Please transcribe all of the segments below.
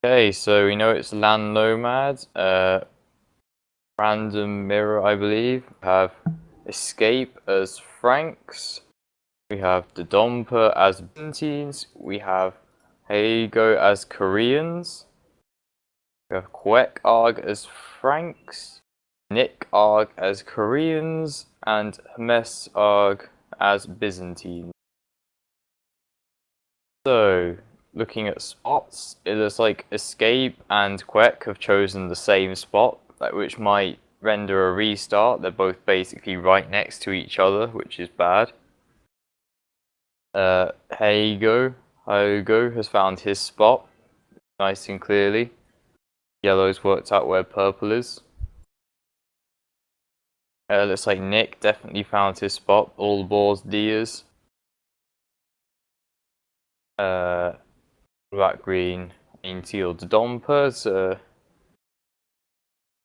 Okay, so we know it's Land Nomad, Random Mirror, I believe. We have Escape as Franks. We have the Domper as Byzantines. We have Heigo as Koreans. We have Quek Arg as Franks. Nick Arg as Koreans. And Hermes Arg as Byzantines. So, looking at spots, it looks like Escape and Quek have chosen the same spot, which might render a restart. They're both basically right next to each other, which is bad. Heigo has found his spot, nice and clearly. Yellow's worked out where purple is. Looks like Nick definitely found his spot, all the balls Diaz. Black green, teal. The Domper's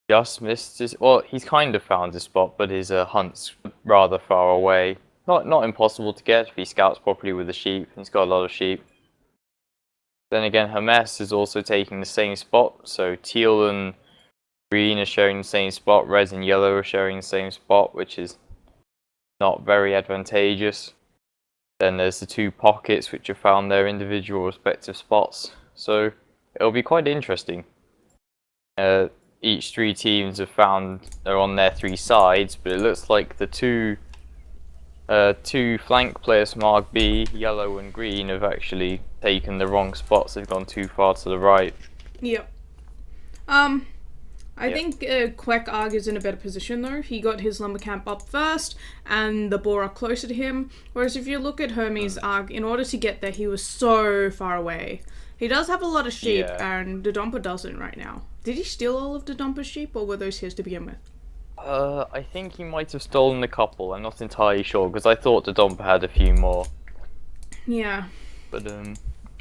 just missed his. Well, he's kind of found his spot, but his hunt's rather far away. Not impossible to get if he scouts properly with the sheep. He's got a lot of sheep. Then again, Hermes is also taking the same spot. So teal and green are sharing the same spot. Red and yellow are sharing the same spot, which is not very advantageous. Then there's the two pockets which have found their individual respective spots. So it'll be quite interesting. Each three teams have found they're on their three sides, but it looks like the two flank players from Arg B, yellow and green, have actually taken the wrong spots. They've gone too far to the right. Yep. I think Quek Arg is in a better position though. He got his lumber camp up first, and the boar are closer to him. Whereas if you look at Hermes' Arg, in order to get there, he was so far away. He does have a lot of sheep, and the Domper doesn't right now. Did he steal all of the Domper's sheep, or were those his to begin with? I think he might have stolen a couple. I'm not entirely sure, because I thought the Domper had a few more. Yeah. But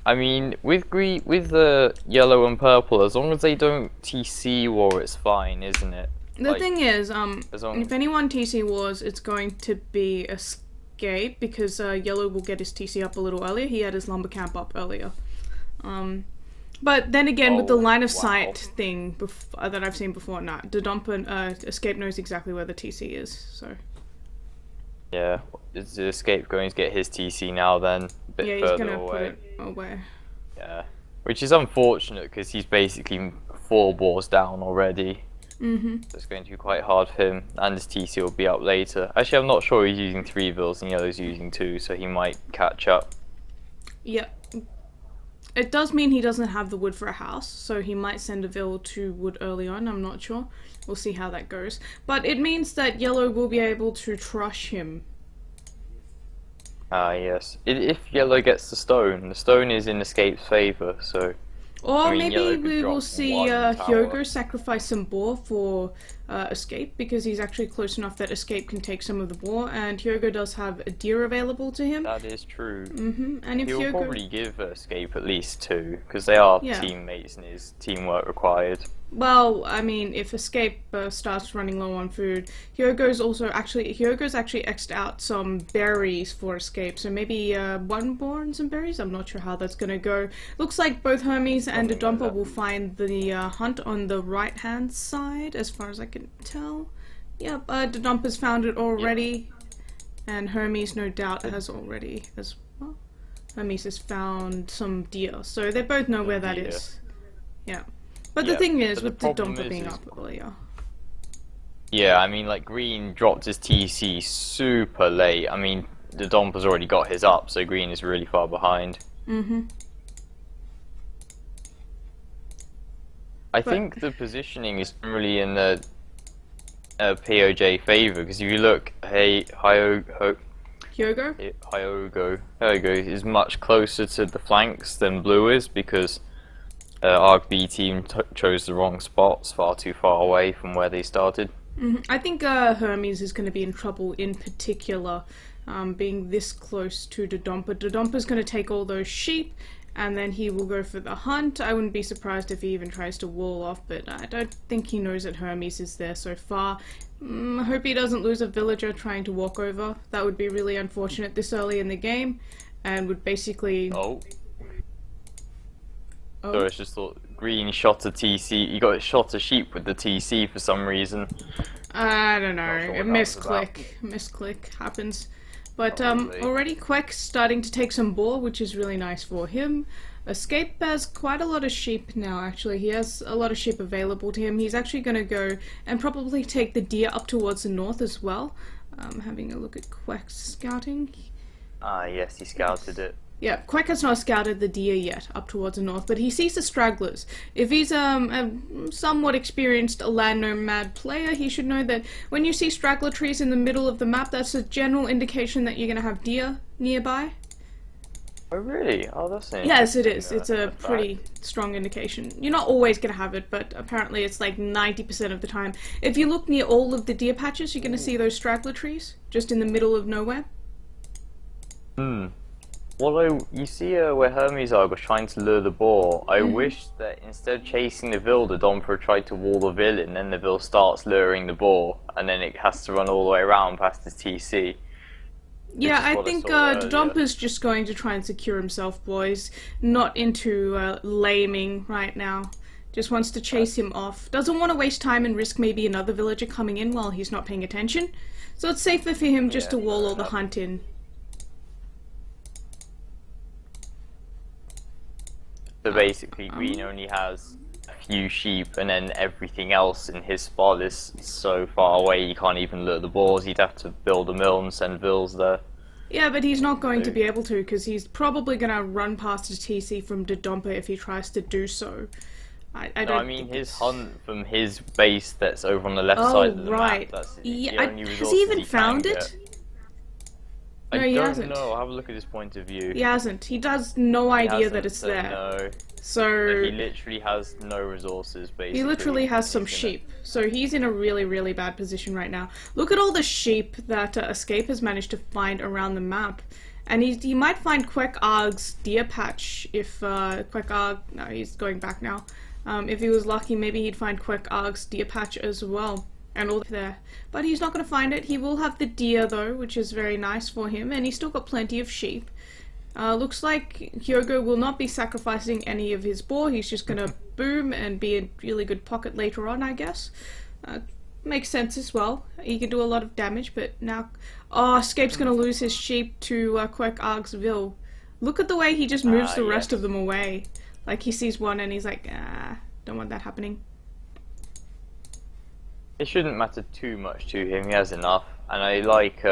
I mean, with the yellow and purple, as long as they don't TC war, it's fine, isn't it? The thing is, if anyone TC wars, it's going to be Escape, because yellow will get his TC up a little earlier. He had his lumber camp up earlier. But then again, with the line of sight thing that I've seen before, the Domper Escape knows exactly where the TC is, so. Yeah, is the Escape going to get his TC now then? A bit he's further gonna away. put it away. Yeah, which is unfortunate because he's basically 4 balls down already. So it's going to be quite hard for him, and his TC will be up later. Actually, I'm not sure he's using 3 bills and yellow's using 2, so he might catch up. Yep. It does mean he doesn't have the wood for a house, so he might send a vill to wood early on, I'm not sure. We'll see how that goes. But it means that yellow will be able to trush him. Ah, yes. If yellow gets the stone is in Escape's favour, so... Or I mean, maybe we will see Hyogo tower. sacrifice some boar for Escape, because he's actually close enough that Escape can take some of the boar, and Hyogo does have a deer available to him. That is true. And if He'll probably give Escape at least 2, because they are teammates and his teamwork required. Well, I mean, if Escape starts running low on food, Hyogo's actually X'd out some berries for Escape, so maybe one boar and some berries? I'm not sure how that's gonna go. Looks like both Hermes and the Domper will find the hunt on the right-hand side, as far as I can tell. Yep, the Domper's found it already, and Hermes no doubt has already as well. Hermes has found some deer, so they both know where that is. Yeah. But the thing is, with the Domper being up earlier. Yeah, I mean, like, green dropped his TC super late. I mean, the Domper's already got his up, so green is really far behind. I think the positioning is generally in the PoJ favour, because if you look, Hyogo is much closer to the flanks than blue is, because Arg B team chose the wrong spots, far too far away from where they started. I think Hermes is going to be in trouble in particular, being this close to the Domper. The Domper's going to take all those sheep, and then he will go for the hunt. I wouldn't be surprised if he even tries to wall off, but I don't think he knows that Hermes is there so far. I hope he doesn't lose a villager trying to walk over. That would be really unfortunate this early in the game, and would basically... So it's just thought green shot a TC. You got shot a sheep with the TC for some reason. I don't know. Not sure A what that was misclick happens. But Probably. already Quack's starting to take some boar, which is really nice for him. Escape has quite a lot of sheep now, actually. He has a lot of sheep available to him. He's actually going to go and probably take the deer up towards the north as well. Having a look at Quack's scouting. Ah, yes, he scouted it. Yeah, Quack has not scouted the deer yet up towards the north, but he sees the stragglers. If he's a somewhat experienced land nomad player, he should know that when you see straggler trees in the middle of the map, that's a general indication that you're going to have deer nearby. Oh, really? Oh, that's interesting. Yes, it is. It's a pretty strong indication. You're not always going to have it, but apparently it's like 90% of the time. If you look near all of the deer patches, you're going to see those straggler trees just in the middle of nowhere. Although, you see where Hermesarg was trying to lure the boar, I wish that instead of chasing the Vil, the Domper tried to wall the Vil in, and then the Vil starts luring the boar, and then it has to run all the way around past his TC. Yeah, I think Domper's just going to try and secure himself, boys. Not into laming right now. Just wants to chase him off. Doesn't want to waste time and risk maybe another villager coming in while he's not paying attention. So it's safer for him just to wall all the hunt in. So basically, Green only has a few sheep, and then everything else in his spot is so far away he can't even lure the boars. He'd have to build a mill and send Vils there. Yeah, but he's not going to be able to, because he's probably going to run past his TC from the Domper if he tries to do so. I mean his hunt from his base that's over on the left side of the map. That's the only has he even found it? No, he don't hasn't. know. Have a look at his point of view. He hasn't. He does no idea that it's so there. No. So He literally has no resources, basically. he literally has some sheep. So he's in a really, really bad position right now. Look at all the sheep that Escape has managed to find around the map. And he might find Quack Arg's deer patch if Quack Arg... No, he's going back now. If he was lucky, maybe he'd find Quack Arg's deer patch as well. And all there. But he's not going to find it. He will have the deer though, which is very nice for him. And he's still got plenty of sheep. Looks like Hyogo will not be sacrificing any of his boar. He's just going to boom and be a really good pocket later on, I guess. Makes sense as well. He can do a lot of damage, but now... Oh, Escape's going to lose his sheep to Quack Arg's Vil. Look at the way he just moves the rest of them away. Like he sees one and he's like, don't want that happening. It shouldn't matter too much to him, he has enough. And I like,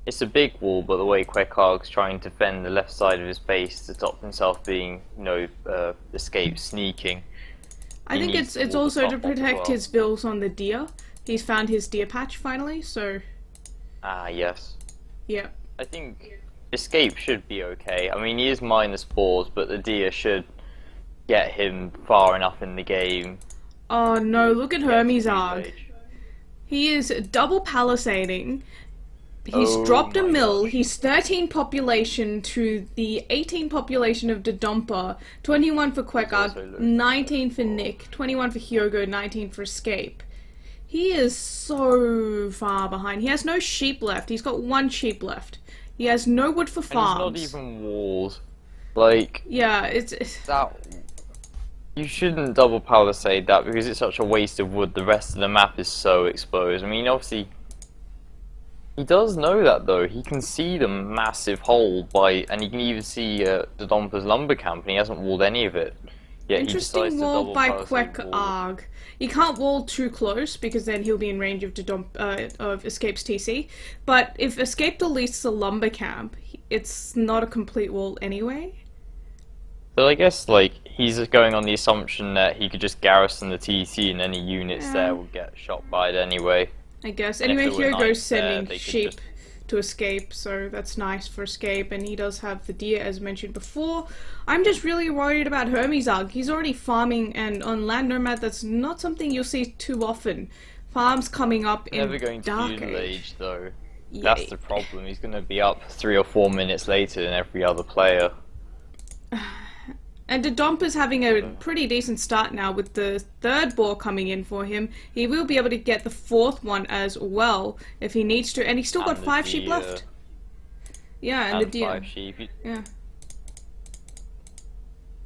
it's a big wall, but the way Queckarg's trying to fend the left side of his base to stop himself being, Escape sneaking. I think it's also to protect his Vils on the deer. He's found his deer patch finally, so... Ah, yes. Yeah. I think Escape should be okay. I mean, he is minus boars, but the deer should get him far enough in the game. Oh no, look at Hermesarg. He is double palisading. He's dropped a mill. He's 13 population to the 18 population of Dodonpa. 21 for Queckarg, 19 for Nick, 21 for Hyogo, 19 for Escape. He is so far behind. He has no sheep left. He's got one sheep left. He has no wood for farms. And it's not even walls. Like... Yeah, it's... That... You shouldn't double palisade that because it's such a waste of wood. The rest of the map is so exposed. I mean, obviously, he does know that though. He can see the massive hole and he can even see the Dompa's lumber camp, and he hasn't walled any of it. Yet interesting wall by Queckarg. You can't wall too close because then he'll be in range of of Escape's TC. But if Escape deletes the lumber camp, it's not a complete wall anyway. So I guess, he's just going on the assumption that he could just garrison the TC and any units there will get shot by it anyway. I guess. Anyway, Hyogo's sending sheep to Escape, so that's nice for Escape, and he does have the deer, as mentioned before. I'm just really worried about Hermesarg. He's already farming, and on Land Nomad, that's not something you'll see too often. Farms coming up in Never going to Dark Feudal Age, though. Yeah. That's the problem. He's going to be up 3 or 4 minutes later than every other player. And Dodompa's having a pretty decent start now with the third boar coming in for him. He will be able to get the fourth one as well if he needs to. And he's still got 5 sheep left. Yeah, and the deer. 5 sheep. Yeah.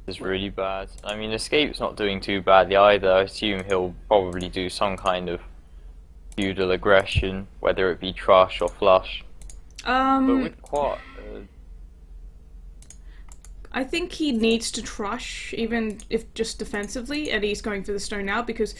is really bad. I mean, Escape's not doing too badly either. I assume he'll probably do some kind of feudal aggression, whether it be trush or flush. But with Quat, I think he needs to trush, even if just defensively, and he's going for the stone now because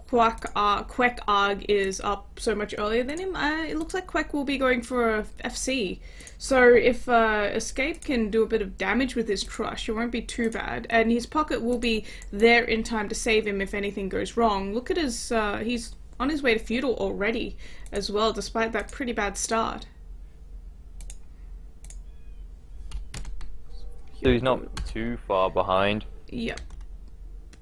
Quack Arg is up so much earlier than him. It looks like Quack will be going for a FC. So if Escape can do a bit of damage with his trush, it won't be too bad. And his pocket will be there in time to save him if anything goes wrong. Look at his, he's on his way to feudal already as well, despite that pretty bad start. so he's not too far behind. Yep.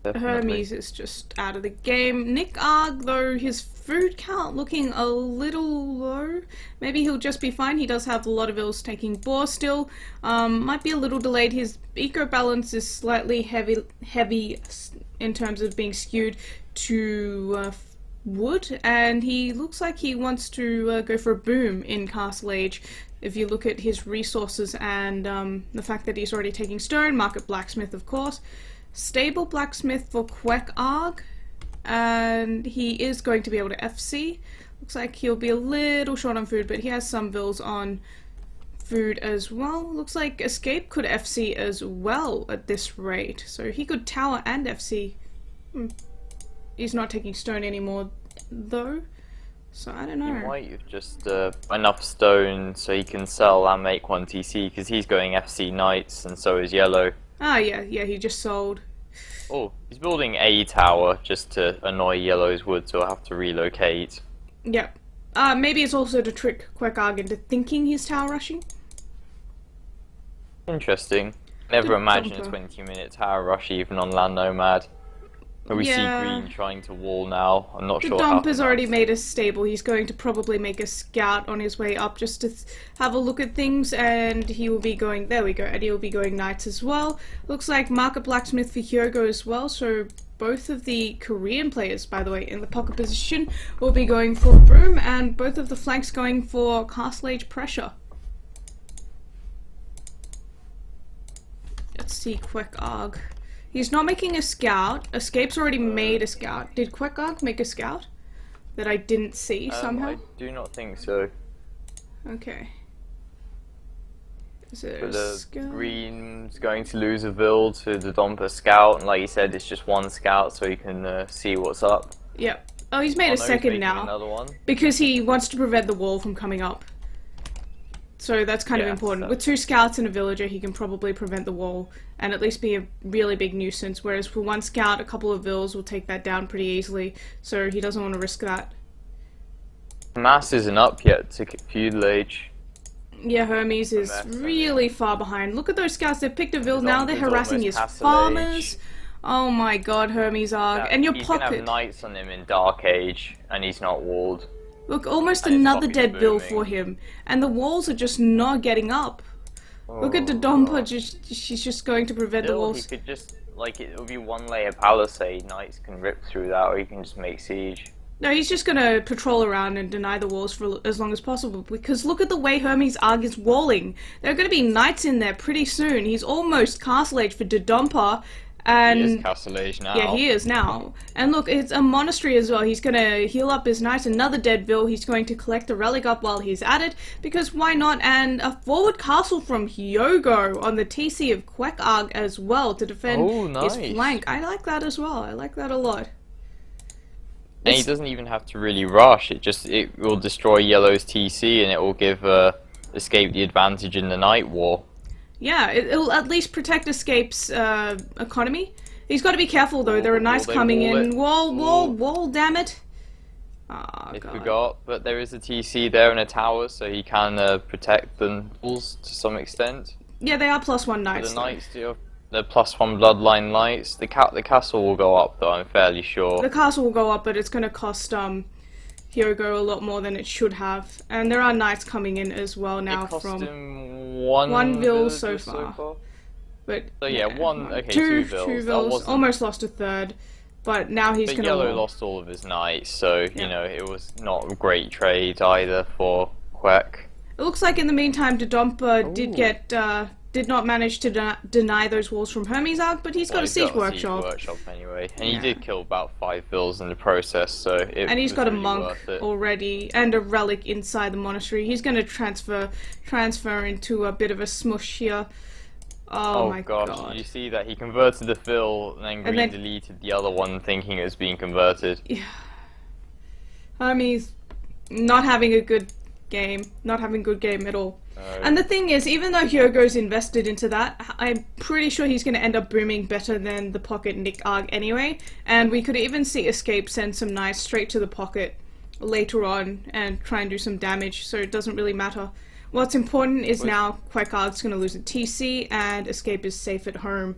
Definitely. Hermes is just out of the game. Nick Arg, though, his food count looking a little low. Maybe he'll just be fine. He does have a lot of ills taking boar still. Might be a little delayed. His eco balance is slightly heavy in terms of being skewed to wood, and he looks like he wants to go for a boom in Castle Age. If you look at his resources and the fact that he's already taking stone, market blacksmith, of course. Stable blacksmith for Quack Arg, and he is going to be able to FC. Looks like he'll be a little short on food, but he has some bills on food as well. Looks like Escape could FC as well at this rate, so he could tower and FC. He's not taking stone anymore though, so I don't know. He might have just enough stone so he can sell and make 1 TC, because he's going FC Knights and so is Yellow. Ah, yeah, he just sold. Oh, he's building a tower just to annoy Yellow's wood, so I'll have to relocate. Yep. Maybe it's also to trick Quack Arg into thinking he's tower rushing. Interesting. Never imagined a 20-minute tower rush even on Land Nomad. We see Green trying to wall now. I'm not sure how. Has already made a stable. He's going to probably make a scout on his way up just to have a look at things, and he will be going. There we go. And he will be going knights as well. Looks like market blacksmith for Hyogo as well. So both of the Korean players, by the way, in the pocket position, will be going for broom, and both of the flanks going for Castle Age pressure. Let's see Quack Arg. He's not making a scout. Escape's already made a scout. Did Quack Arg make a scout that I didn't see somehow? I do not think so. Okay. Is it the scout? Green's going to lose a build to the Domper scout, and like you said, it's just 1 scout, so you can see what's up. Yep. Oh, he's made a second now. Another one. Because he wants to prevent the wall from coming up. So that's kind of important. With 2 scouts and a villager, he can probably prevent the wall and at least be a really big nuisance. Whereas for 1 scout, a couple of vills will take that down pretty easily. So he doesn't want to risk that. Mass isn't up yet to feudal age. Yeah, Hermes is really far behind. Look at those scouts. They've picked a vill. Now they're harassing his farmers. Oh my god, Hermes Arg. And your pocket. He's gonna have knights on him in Dark Age, and he's not walled. Look, almost another dead bill for him. And the walls are just not getting up. Look at the Dompa, she's just going to prevent the walls. He could just, like, it would be 1 layer palisade, knights can rip through that, or he can just make siege. No, he's just gonna patrol around and deny the walls for as long as possible, because look at the way Hermes Arg is walling. There are gonna be knights in there pretty soon. He's almost Castle Age for Dompa. And he is Castle Age now. Yeah, he is now. And look, it's a monastery as well. He's gonna heal up his knights, another dead bill. He's going to collect the relic up while he's at it, because why not? And a forward castle from Hyogo on the TC of Quack Arg as well to defend his flank. I like that as well. I like that a lot. And he doesn't even have to really rush. It will destroy Yellow's TC, and it will give Escape the advantage in the Night War. Yeah, it'll at least protect Escape's economy. He's got to be careful though. There are knights coming in. Wall, damn it! Oh, I forgot, but there is a TC there and a tower, so he can protect the walls to some extent. Yeah, they are +1 knights. The knights do. The +1 bloodline knights. The castle will go up though. I'm fairly sure. The castle will go up, but it's going to cost Hyogo a lot more than it should have. And there are knights coming in as well now from him one vill so far. But so yeah, two vills. Almost lost a third, but now he's going to. Yellow lost all of his knights, so you know it was not a great trade either for Quack. It looks like in the meantime, Dompa did get did not manage to deny those walls from Hermes Arc, but he's got a siege workshop. Anyway, and he did kill about 5 bills in the process, so and he's got really a monk already and a relic inside the monastery. He's going to transfer into a bit of a smush here. Oh my gosh, god! Did you see that he converted the fill and then Green deleted the other one, thinking it was being converted? Yeah, Hermes not having a good game, not having a good game at all. And the thing is, even though Hyogo's invested into that, I'm pretty sure he's going to end up booming better than the pocket Nick Arg anyway. And we could even see Escape send some knights straight to the pocket later on and try and do some damage, so it doesn't really matter. What's important is now Quack Arg's going to lose a TC and Escape is safe at home.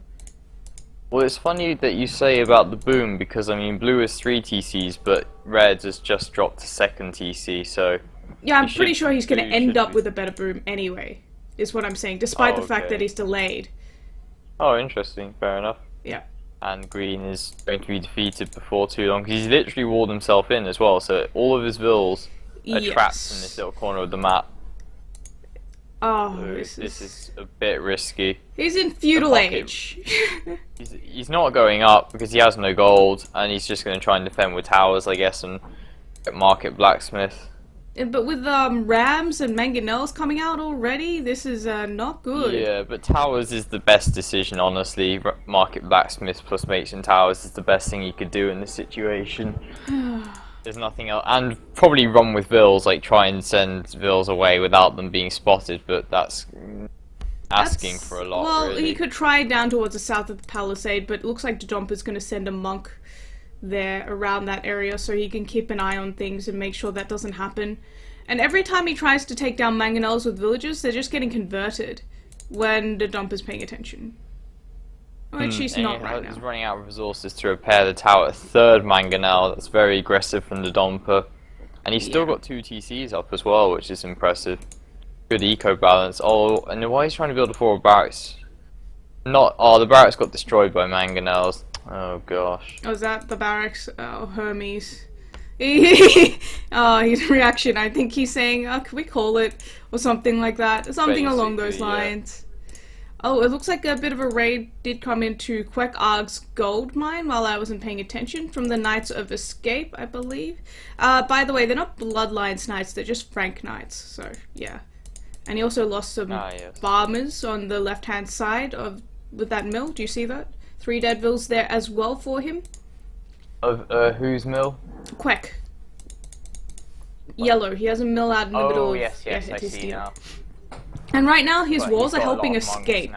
Well, it's funny that you say about the boom, because I mean blue is 3 TCs, but red has just dropped to 2nd TC, so... Yeah, I'm pretty sure he's going to end up with a better boom anyway, is what I'm saying, despite the fact that he's delayed. Oh, interesting. Fair enough. Yeah. And Green is going to be defeated before too long, because he's literally walled himself in as well, so all of his vills are trapped in this little corner of the map. Oh, so this is a bit risky. He's in feudal age. he's not going up because he has no gold, and he's just going to try and defend with towers, I guess, and market blacksmith. But with rams and mangonels coming out already, this is not good. Yeah, but towers is the best decision, honestly. Market blacksmith plus mates and towers is the best thing you could do in this situation. There's nothing else, and probably run with vills, like try and send vills away without them being spotted. But that's asking for a lot. Well, really. he could try down towards the south of the palisade, but it looks like Dodompa's going to send a monk there around that area so he can keep an eye on things and make sure that doesn't happen. And every time he tries to take down mangonels with villagers, they're just getting converted when Dodompa's paying attention. Which he's not right now. He's running out of resources to repair the tower. 3rd mangonel, that's very aggressive from Dodonpa. And he's still got 2 TCs up as well, which is impressive. Good eco balance. Oh, and why he's trying to build a 4 barracks? The barracks got destroyed by mangonels. Oh gosh. Oh, is that the barracks? Oh, Hermes. Oh, his reaction. I think he's saying, can we call it? Or something like that. Something along those lines. Oh, it looks like a bit of a raid did come into Quack Arg's gold mine while I wasn't paying attention from the Knights of Escape, I believe. By the way, they're not Bloodlines Knights, they're just Frank Knights, so yeah. And he also lost some farmers on the left-hand side with that mill. Do you see that? 3 dead vills there as well for him. Of whose mill? Quack. Yellow. He has a mill out in the middle. Oh, yes, I see now. And right now his walls are helping Escape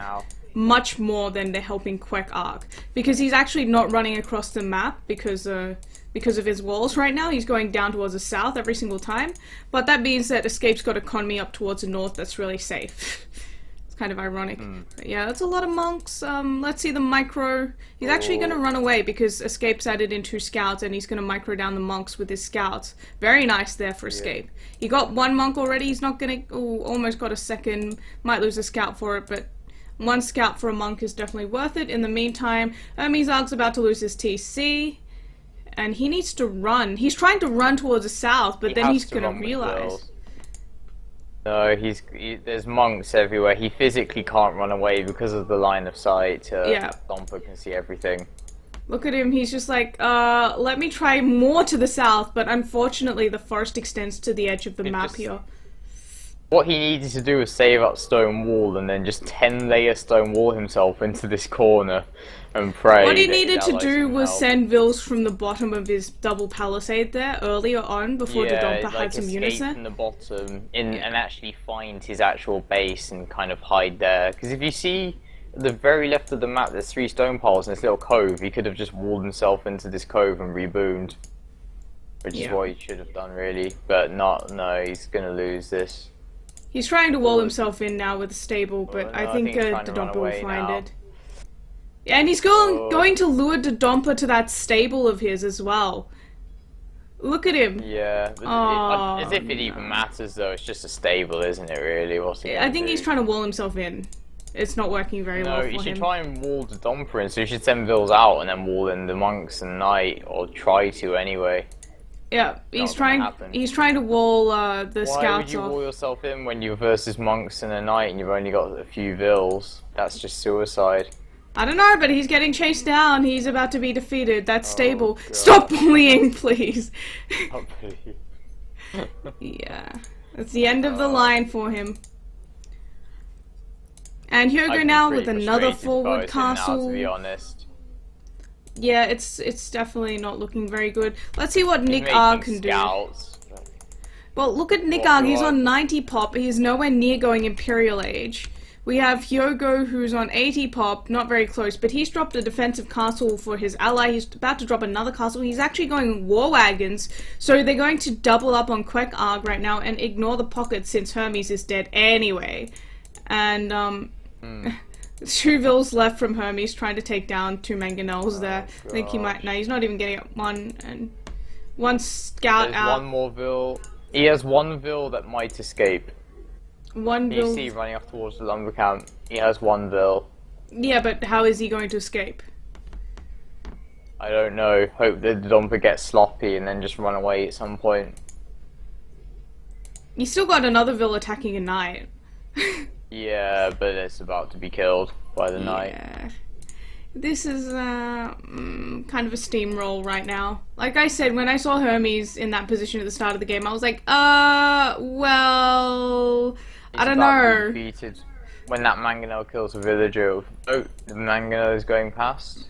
much more than they're helping Quack Arg. Because he's actually not running across the map because of his walls right now. He's going down towards the south every single time. But that means that Escape's got economy up towards the north that's really safe. Kind of ironic. But yeah, that's a lot of monks. Let's see the micro. He's actually going to run away because Escape's added in 2 scouts and he's going to micro down the monks with his scouts. Very nice there for Escape. He got 1 monk already. He's not going to... almost got a 2nd. Might lose a scout for it, but 1 scout for a monk is definitely worth it. In the meantime, Hermes Arg's about to lose his TC. And he needs to run. He's trying to run towards the south, but then he's going to realize... No, there's monks everywhere. He physically can't run away because of the line of sight. Dompa can see everything. Look at him, he's just like, let me try more to the south, but unfortunately the forest extends to the edge of the map here. What he needed to do was save up stone wall and then just 10-layer stone wall himself into this corner and pray. What he needed to do was send vills from the bottom of his double palisade there earlier on before Dodonpa had some units there. From the bottom and actually find his actual base and kind of hide there. Because if you see at the very left of the map, there's 3 stone piles in this little cove. He could have just walled himself into this cove and reboomed, which is what he should have done really. But no, he's gonna lose this. He's trying to wall himself in now with a stable, but I think Dodonpa will find it. Yeah, and he's going to lure Dodonpa to that stable of his as well. Look at him. Yeah, as if it even matters though. It's just a stable, isn't it? Really, I think he's trying to wall himself in. It's not working very well for him. No, he should try and wall Dodonpa in. So he should send vills out and then wall in the monks and knight, or try to anyway. Yeah, he's Not gonna trying. happen. He's trying to wall the Why would scouts you off. wall yourself in when you're versus monks in a knight and you've only got a few vills? That's just suicide. I don't know, but he's getting chased down. He's about to be defeated. That's stable. God. Stop bullying, please. Oh, please. Yeah, that's the end of the line for him. And Hyogo now with another forward castle. Now, to be honest. Yeah, it's definitely not looking very good. Let's see what Nick can do. Well, look at Nick He's on 90 pop. He's nowhere near going Imperial Age. We have Hyogo, who's on 80 pop, not very close, but he's dropped a defensive castle for his ally. He's about to drop another castle. He's actually going war wagons, so they're going to double up on Queck right now and ignore the pocket since Hermes is dead anyway. And, 2 vills left from Hermes trying to take down 2 mangonels there. I think he might. No, he's not even getting up one, and one scout There's out. one more vill. He has 1 vill that might escape. 1 vill. You see running off towards the lumber camp. He has 1 vill. Yeah, but how is he going to escape? I don't know. Hope that the dumper gets sloppy and then just run away at some point. He's still got another vill attacking a knight. Yeah, but it's about to be killed by the knight. Yeah. This is kind of a steamroll right now. Like I said, when I saw Hermes in that position at the start of the game, I was like, well, I don't know. Defeated. When that mangonel kills a villager, oh, the mangonel is going past.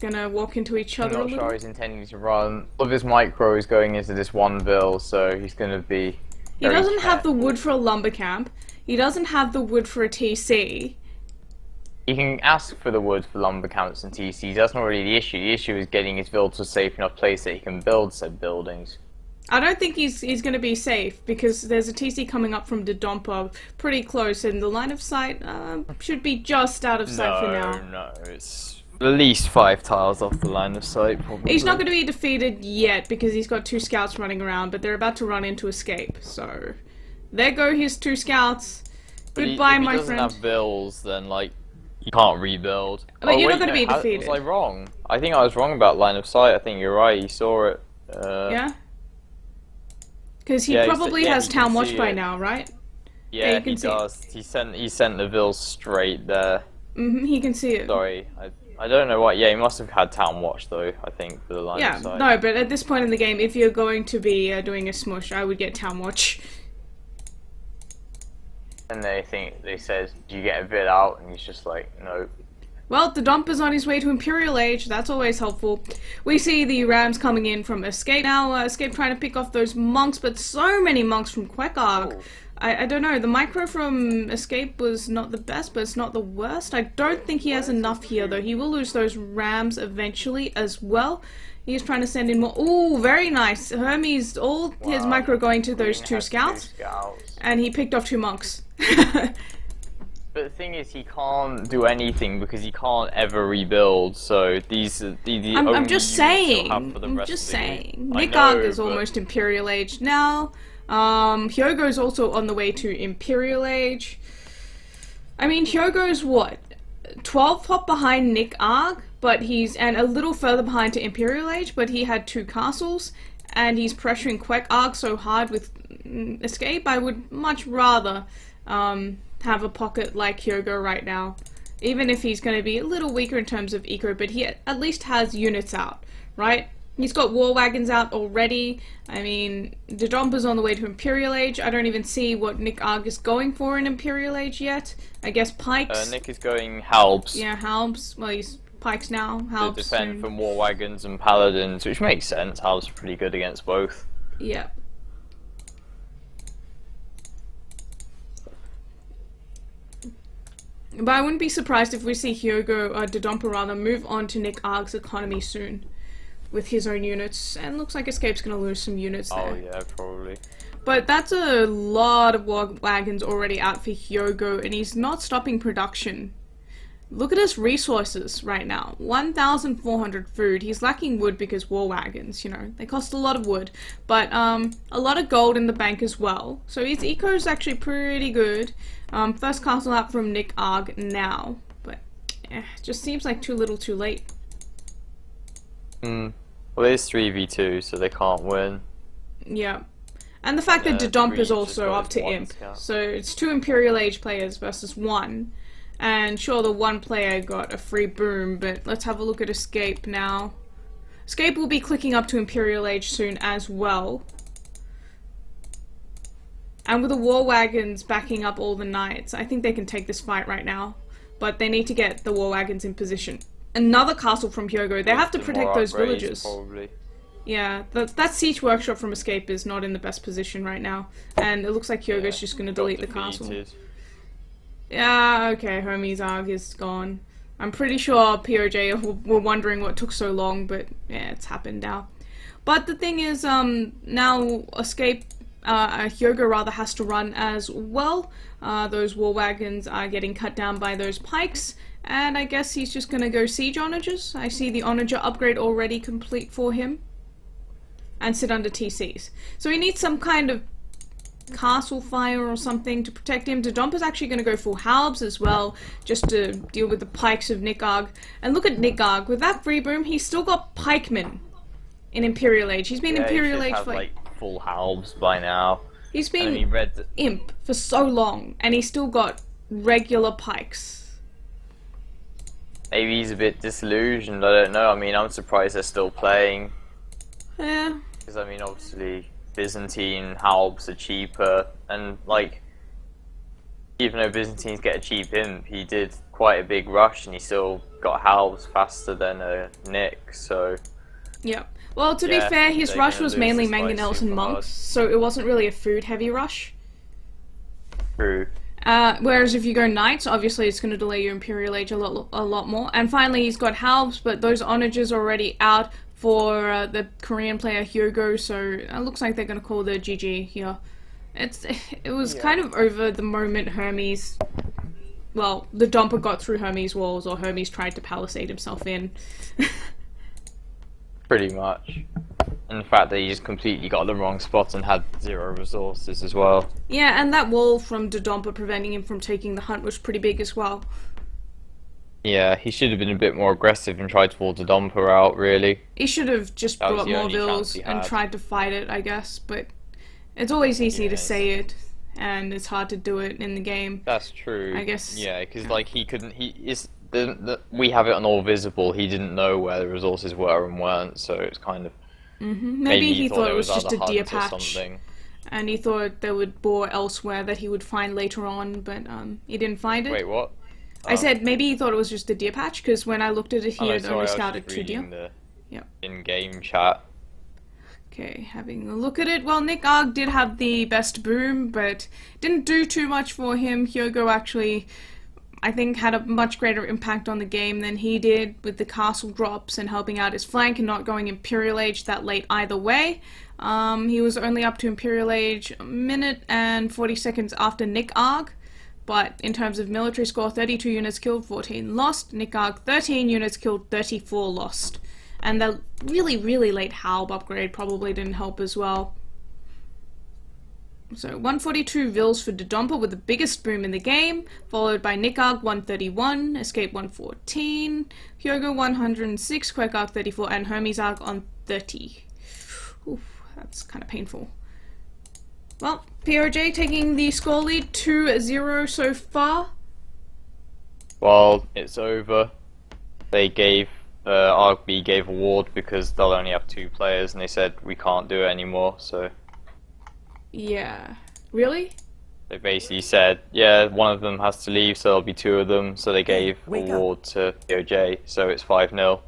Gonna walk into each other. I'm not sure he's intending to run. All of his micro is going into this 1 vill, so he's gonna be. He doesn't have the wood for a lumber camp. He doesn't have the wood for a TC. You can ask for the wood for lumber camps and TCs. That's not really the issue. The issue is getting his vill to a safe enough place that he can build said buildings. I don't think he's going to be safe because there's a TC coming up from the Dompa pretty close, and the line of sight should be just out of sight for now. No, it's at least 5 tiles off the line of sight. Probably. He's not going to be defeated yet because he's got 2 scouts running around, but they're about to run into escape. So there go his 2 scouts. Goodbye, my friend. If he doesn't have vills, then like. You can't rebuild. But you're not going to be defeated. Was I wrong? I think I was wrong about line of sight. I think you're right. You saw it. Yeah? Because he probably has Town Watch by now, right? Yeah, he does. He sent the vills straight there. He can see it. Sorry. I don't know what. Yeah, he must have had Town Watch, though, I think, for the line of sight. No, but at this point in the game, if you're going to be doing a smush, I would get Town Watch. And they said, do you get a bit out? And he's just like, no. Well, the Dumper's on his way to Imperial Age. That's always helpful. We see the Rams coming in from Escape now. Escape trying to pick off those monks, but so many monks from Queck. I don't know. The micro from Escape was not the best, but it's not the worst. I don't think he has enough here, though. He will lose those Rams eventually as well. He's trying to send in more. Ooh, very nice. Hermes, all his micro going to those 2 scouts. And he picked off 2 monks. But the thing is, he can't do anything because he can't ever rebuild. So these are the I'm just saying. I'm just saying. Nick is almost Imperial Age now. Hyogo's also on the way to Imperial Age. I mean, Hyogo's what? 12 pop behind Nick Arg, but and a little further behind to Imperial Age, but he had 2 castles, and he's pressuring Queck Arg so hard with Escape. I would much rather have a pocket like Hyogo right now, even if he's going to be a little weaker in terms of eco, but he at least has units out, right? He's got war wagons out already. I mean, the Domper's on the way to Imperial Age. I don't even see what Nick Arg is going for in Imperial Age yet. I guess pikes. Nick is going halbs. Yeah, halbs. Well, he's pikes now. Halbs to defend from war wagons and paladins, which makes sense. Halbs are pretty good against both. Yeah. But I wouldn't be surprised if we see Hyogo, Domper rather, move on to Nick Arg's economy soon with his own units, and looks like Escape's gonna lose some units there. Oh yeah, probably. But that's a lot of war wagons already out for Hyogo, and he's not stopping production. Look at his resources right now. 1,400 food. He's lacking wood because war wagons, you know, they cost a lot of wood. But a lot of gold in the bank as well. So his eco is actually pretty good. First castle out from Nick Arg now. But just seems like too little too late. Well, Well, it is 3v2, so they can't win. Yeah. And the fact that Dodump is also up to Imp. So it's 2 Imperial Age players versus 1. And sure, the 1 player got a free boom, but let's have a look at Escape now. Escape will be clicking up to Imperial Age soon as well. And with the War Wagons backing up all the Knights, I think they can take this fight right now. But they need to get the War Wagons in position. Another castle from Hyogo. They have to protect those villagers. Probably. Yeah, that siege workshop from Escape is not in the best position right now. And it looks like Hyogo's just going to delete the castle. Yeah, okay, Hermes Arg is gone. I'm pretty sure PoJ were wondering what took so long, but yeah, it's happened now. But the thing is, now Escape, Hyogo rather has to run as well. Those war wagons are getting cut down by those pikes. And I guess he's just going to go siege onagers. I see the onager upgrade already complete for him. And sit under TCs. So he needs some kind of castle fire or something to protect him. Dodump is actually going to go full halbs as well, just to deal with the pikes of Nigard. And look at Nigard. With that free boom, he's still got pikemen in Imperial Age. He's been Imperial Age for like full halbs by now. He's been Imp for so long, and he's still got regular pikes. Maybe he's a bit disillusioned, I don't know. I mean, I'm surprised they're still playing. Yeah. Because, I mean, obviously, Byzantine halbs are cheaper, and, like, even though Byzantines get a cheap imp, he did quite a big rush, and he still got halbs faster than Nick, so... Yeah. Well, to be fair, his rush was mainly mangonels and monks, so it wasn't really a food-heavy rush. True. Whereas if you go knights, obviously it's going to delay your Imperial Age a lot more. And finally, he's got halbs, but those onagers are already out for the Korean player Hyogo, so it looks like they're going to call the GG here. It was kind of over the moment Hermes... Well, the Dumper got through Hermes' walls, or Hermes tried to palisade himself in. Pretty much. And the fact that he just completely got the wrong spot and had 0 resources as well. Yeah, and that wall from Dodumper preventing him from taking the hunt was pretty big as well. Yeah, he should have been a bit more aggressive and tried to pull Dodumper out, really. He should have just brought more vills and tried to fight it, I guess, but it's always easy to say it, and it's hard to do it in the game. That's true. I guess. Yeah, because like he couldn't. We have it on all visible. He didn't know where the resources were and weren't, so it's kind of. Maybe he thought it was just a deer patch, and he thought there would boar elsewhere that he would find later on, but he didn't find it. Wait, what? I said maybe he thought it was just a deer patch, because when I looked at it, he had only scouted 2 deer. Yep. In-game chat. Okay, having a look at it. Well, Nick Arg did have the best boom, but didn't do too much for him. Hyogo actually, I think, had a much greater impact on the game than he did with the castle drops and helping out his flank and not going Imperial Age that late either way. He was only up to Imperial Age a minute and 40 seconds after Nick Arg. But in terms of military score, 32 units killed, 14 lost. Nick Arg, 13 units killed, 34 lost. And the really, really late halb upgrade probably didn't help as well. So 142 vills for Dodumper with the biggest boom in the game, followed by Nick Arg 131, Escape 114, Hyogo 106, Quake Arg 34, and Hermes Arg on 30. Oof, that's kind of painful. Well, PoJ taking the score lead 2-0 so far. Well, it's over. They gave RB gave award because they'll only have 2 players, and they said we can't do it anymore. So yeah, really? They basically said, yeah, one of them has to leave, so there'll be 2 of them. So they gave award to PoJ, so it's 5-0.